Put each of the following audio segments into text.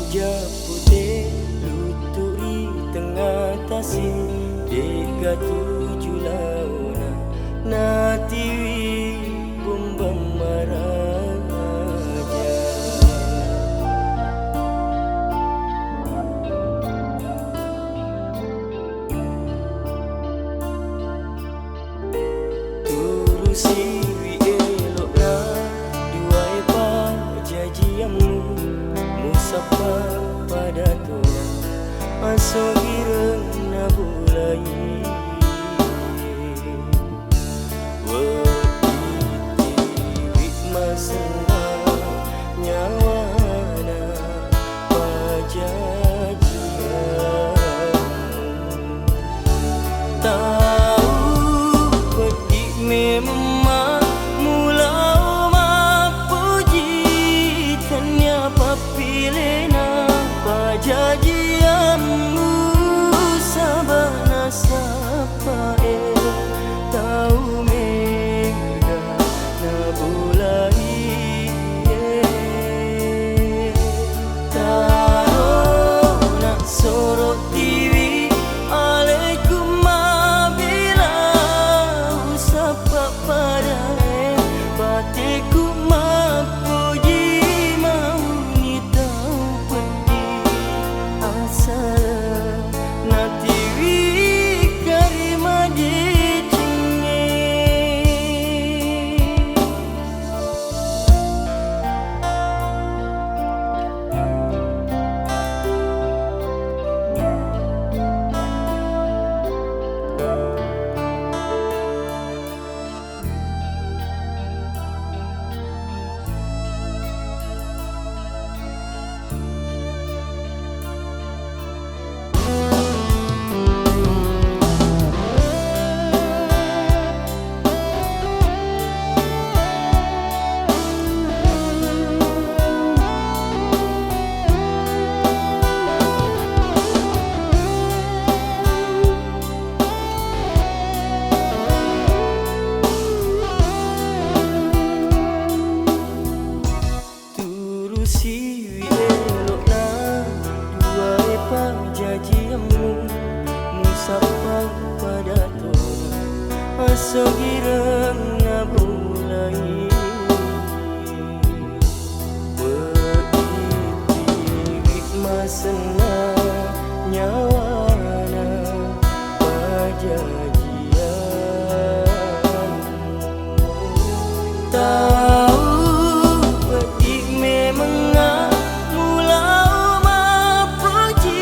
Wajah putih luturi tengah tasih Dega tujuh launa na tiwi bumbang maraja. Turusi wi elok na dua epa jajiamu musapa pada tua aso ireng na bulai wetiti masena nyawana pajajiamu tahu peti memang mulau mapuji tanya papilena pajajiamu sabana sapa tahu mega na bulai taro nak sorot tiwi alaikum mabila sapa pada batiku mapuji mau ni tahu peti asal na tiwi karima dicinge turusi wi elok na dua epa jajiamu musapa pada tua aso gireng na bulai wetiti masena nyawana pajajiamu tahu peti memang mulau mapuji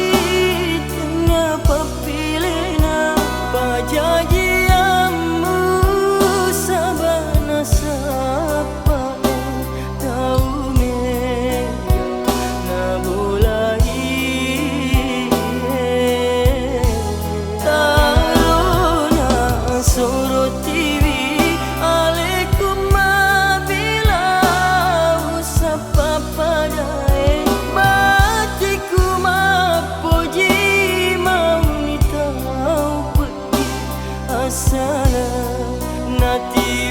tanya papilena pajajiamu sabana sapa tahu mega na bulai taruna sorot tiwi alaikum mabila usapa pada batiku mapuji mau ni tahu peti asal na tiwi